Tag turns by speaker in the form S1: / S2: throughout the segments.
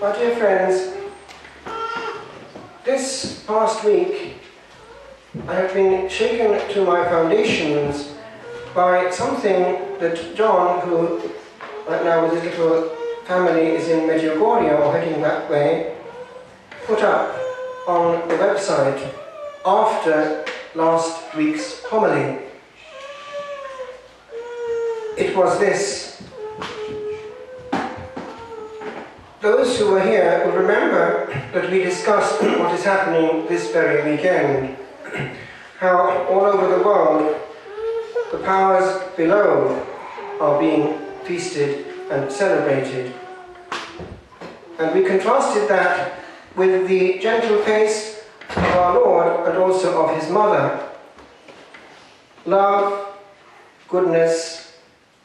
S1: My dear friends, this past week I have been shaken to my foundations by something that John, who right now with his little family is in Medjugorje or heading that way, put up on the website after last week's homily. It was this. Those who were here will remember that we discussed what is happening this very weekend. How all over the world the powers below are being feasted and celebrated. And we contrasted that with the gentle face of our Lord and also of his mother. Love, goodness,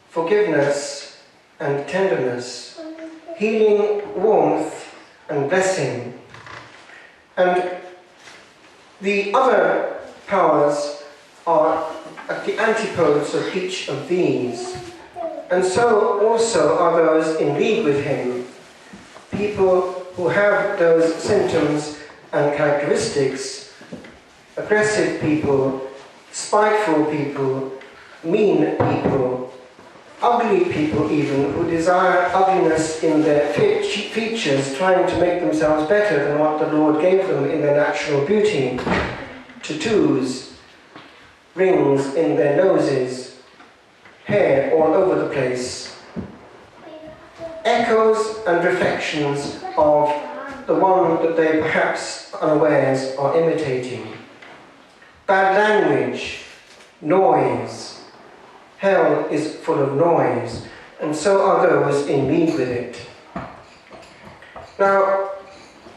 S1: forgiveness and tenderness, healing, warmth and blessing. And the other powers are at the antipodes of each of these. And so also are those in league with him. People who have those symptoms and characteristics: aggressive people, spiteful people, mean people, ugly people even, who desire ugliness in their features, trying to make themselves better than what the Lord gave them in their natural beauty. Tattoos, rings in their noses, hair all over the place. Echoes and reflections of the one that they perhaps unawares are imitating. Bad language, noise. Hell is full of noise, and so are those in league with it. Now,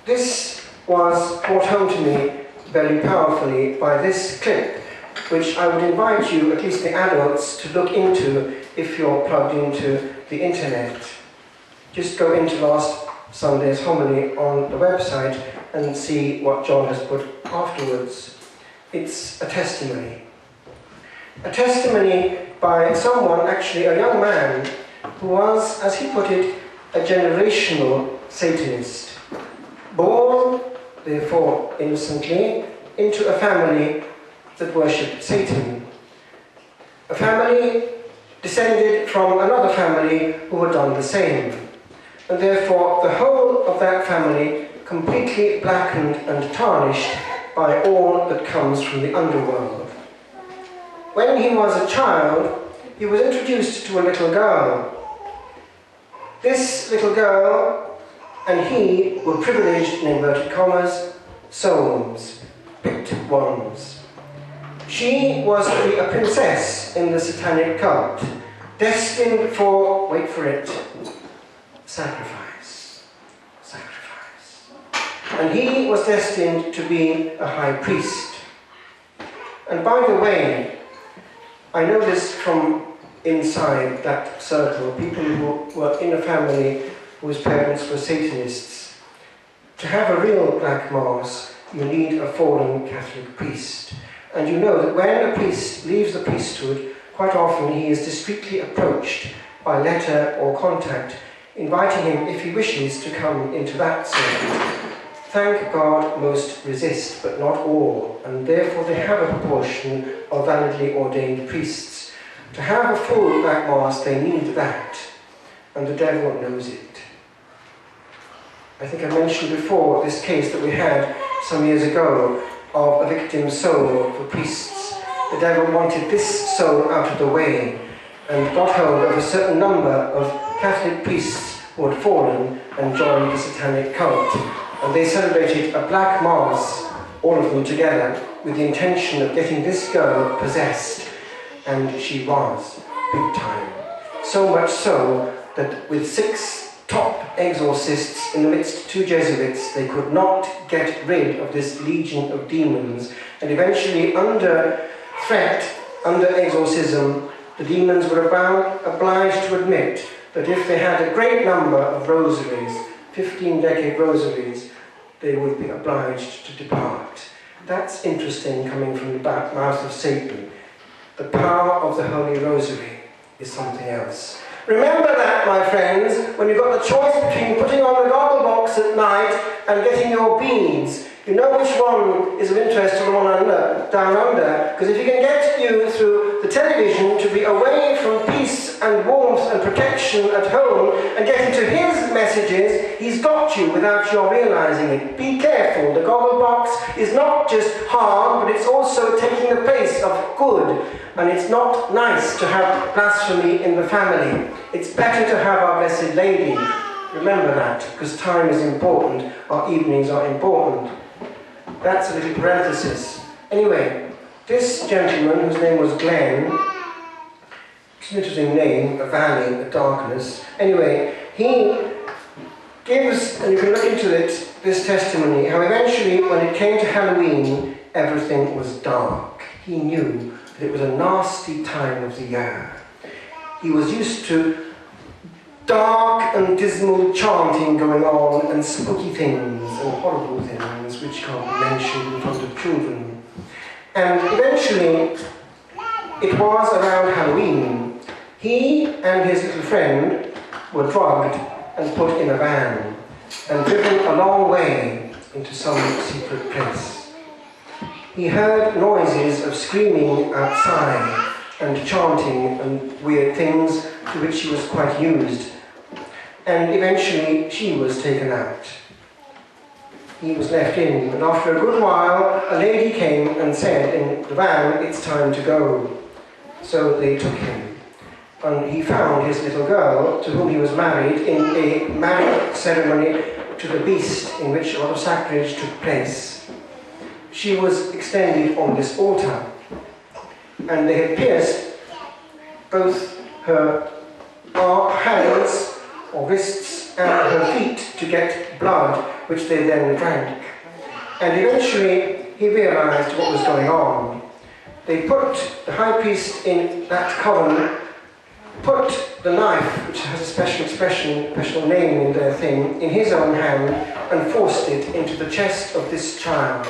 S1: this was brought home to me very powerfully by this clip, which I would invite you, at least the adults, to look into if you're plugged into the internet. Just go into last Sunday's homily on the website and see what John has put afterwards. It's a testimony. A testimony by someone, actually a young man, who was, as he put it, a generational Satanist. Born, therefore innocently, into a family that worshipped Satan. A family descended from another family who had done the same. And therefore the whole of that family completely blackened and tarnished by all that comes from the underworld. When he was a child, he was introduced to a little girl. This little girl and he were privileged, in inverted commas, souls, picked ones. She was to be a princess in the satanic cult, destined for, wait for it, sacrifice. Sacrifice. And he was destined to be a high priest. And by the way, I know this from inside that circle, people who were in a family whose parents were Satanists. To have a real black mass, you need a fallen Catholic priest. And you know that when a priest leaves the priesthood, quite often he is discreetly approached by letter or contact, inviting him, if he wishes, to come into that circle. Thank God most resist, but not all, and therefore they have a proportion of validly ordained priests. To have a full black mass, they need that, and the devil knows it. I think I mentioned before this case that we had some years ago of a victim's soul for priests. The devil wanted this soul out of the way and got hold of a certain number of Catholic priests who had fallen and joined the satanic cult. And they celebrated a black mass, all of them together, with the intention of getting this girl possessed. And she was, big time. So much so that with 6 top exorcists in the midst 2 Jesuits, they could not get rid of this legion of demons. And eventually, under threat, under exorcism, the demons were obliged to admit that if they had a great number of rosaries, 15-decade rosaries, they would be obliged to depart. That's interesting, coming from the mouth of Satan. The power of the Holy Rosary is something else. Remember that, my friends, when you've got the choice between putting on the goggle box and getting your beads. You know which one is of interest to the one down under, because if he can get you through the television to be away from peace and warmth and protection at home and get into his messages, he's got you without your realizing it. Be careful. The goggle box is not just harm, but it's also taking the place of good. And it's not nice to have blasphemy in the family. It's better to have Our Blessed Lady. Remember that, because time is important. Our evenings are important. That's a little parenthesis. Anyway, this gentleman, whose name was Glenn, it's an interesting name, a valley, a darkness. Anyway, he gives, and you can look into it, this testimony, how eventually, when it came to Halloween, everything was dark. He knew that it was a nasty time of the year. He was used to dark and dismal chanting going on, and spooky things and horrible things which can't be mentioned in front of children. And eventually, it was around Halloween, he and his little friend were drugged and put in a van and driven a long way into some secret place. He heard noises of screaming outside and chanting and weird things to which he was quite used. And eventually she was taken out. He was left in, and after a good while a lady came and said in the van, "It's time to go." So they took him, and he found his little girl, to whom he was married, in a marriage ceremony to the beast, in which a lot of sacrilege took place. She was extended on this altar, and they had pierced both her hands or wrists and her feet to get blood, which they then drank. And eventually he realized what was going on. They put the high priest in that coven, put the knife, which has a special name in their thing, in his own hand, and forced it into the chest of this child,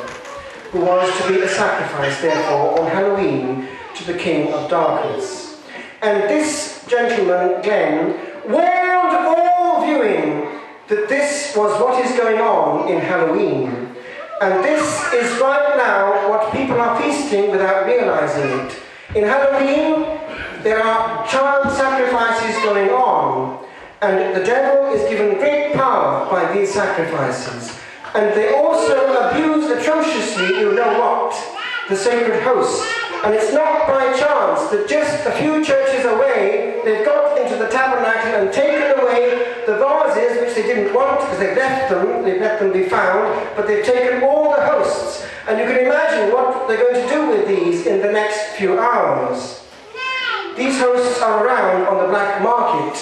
S1: who was to be a sacrifice, therefore, on Halloween to the King of Darkness. And this gentleman, Glenn, warned all viewing that this was what is going on in Halloween. And this is right now what people are feasting without realizing it. In Halloween, there are child sacrifices going on, and the devil is given great power by these sacrifices. And they also abuse atrociously, you know what, the sacred host. And it's not by chance that just a few churches away, they've got into the tabernacle and taken away the vases, which they didn't want because they've let them be found, but they've taken all the hosts. And you can imagine what they're going to do with these in the next few hours. These hosts are around on the black market.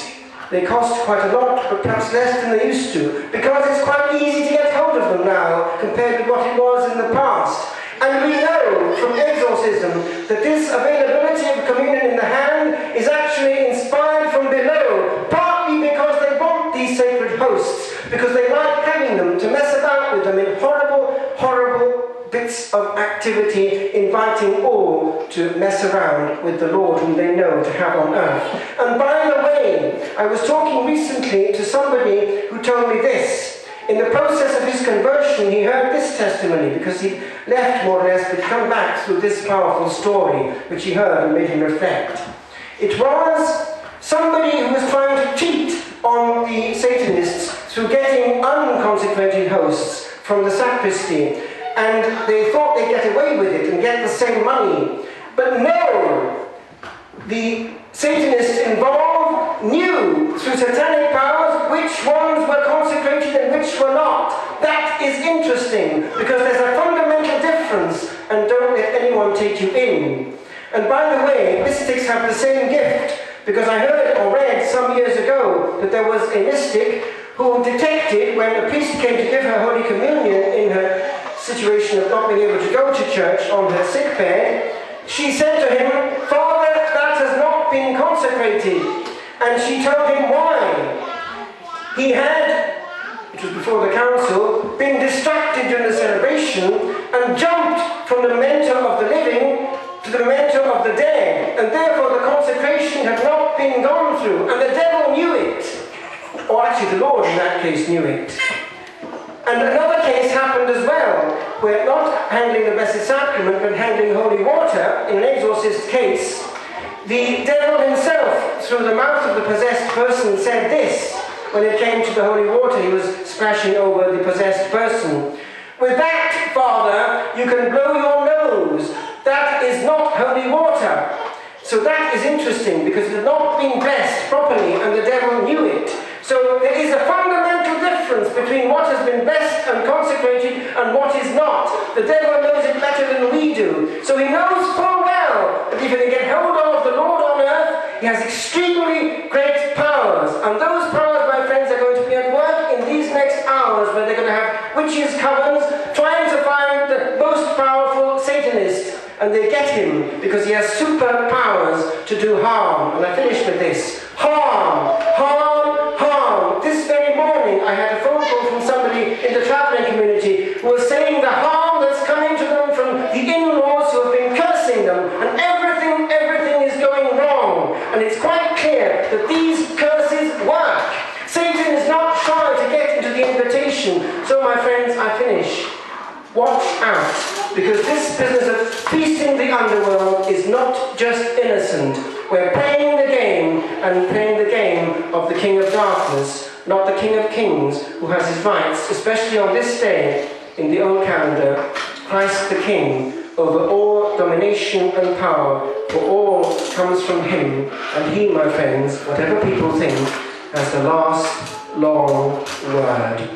S1: They cost quite a lot, but perhaps less than they used to, because it's quite easy to get hold of them now compared with what it was in the past. And we know from exorcism that this availability of communion in the hand is actually inspired from below, partly because they want these sacred hosts, because they like having them to mess about with them in horrible, horrible bits of activity, inviting all to mess around with the Lord whom they know to have on earth. And by the way, I was talking recently to somebody who told me this. In the process of his conversion, he heard this testimony, because he left more or less, but come back through this powerful story, which he heard and made him reflect. It was somebody who was trying to cheat on the Satanists through getting unconsecrated hosts from the sacristy, and they thought they'd get away with it and get the same money. But no! The Satanists involved knew through satanic powers which ones were consecrated and which were not. That is interesting, because there's a fundamental difference, and don't let anyone take you in. And by the way, mystics have the same gift, because I heard or read some years ago that there was a mystic who detected when a priest came to give her Holy Communion in her situation of not being able to go to church on her sick bed, she said to him, "Father, that has not been consecrated." And she told him why. He had, it was before the council, been distracted during the celebration and jumped from the memento of the living to the memento of the dead, and therefore the consecration had not been gone through, and the devil knew it. Or actually the Lord in that case knew it. And another case happened as well, where not handling the Blessed Sacrament, but handling holy water, in an exorcist case, the devil himself, through the mouth of the possessed person, said this. When it came to the holy water, he was splashing over the possessed person. "With that, Father, you can blow your nose. That is not holy water." So that is interesting, because it had not been blessed properly, and the devil knew it. So there is a fundamental difference between what has been blessed and consecrated and what is not. The devil knows it better than we do. So he knows full well that if he can get hold of the Lord on earth, he has extremely great powers. And those powers, my friends, are going to be at work in these next hours, where they're going to have witches' covens trying to find the most powerful Satanist. And they get him because he has superpowers to do harm. And I finish with this. Harm, harm, harm. This very morning I had a phone call from somebody in the traveling community who was saying the harm that's coming to them from the in-laws who have been cursing them. And everything is going wrong. And it's quite clear that these curses work. Satan is not trying to get into the invitation. So my friends, I finish. Watch out, because this business of feasting the underworld is not just innocent. We're playing the game, and playing the game of the King of Darkness, not the King of Kings, who has his rights, especially on this day in the old calendar, Christ the King, over all domination and power, for all comes from him, and he, my friends, whatever people think, has the last long word.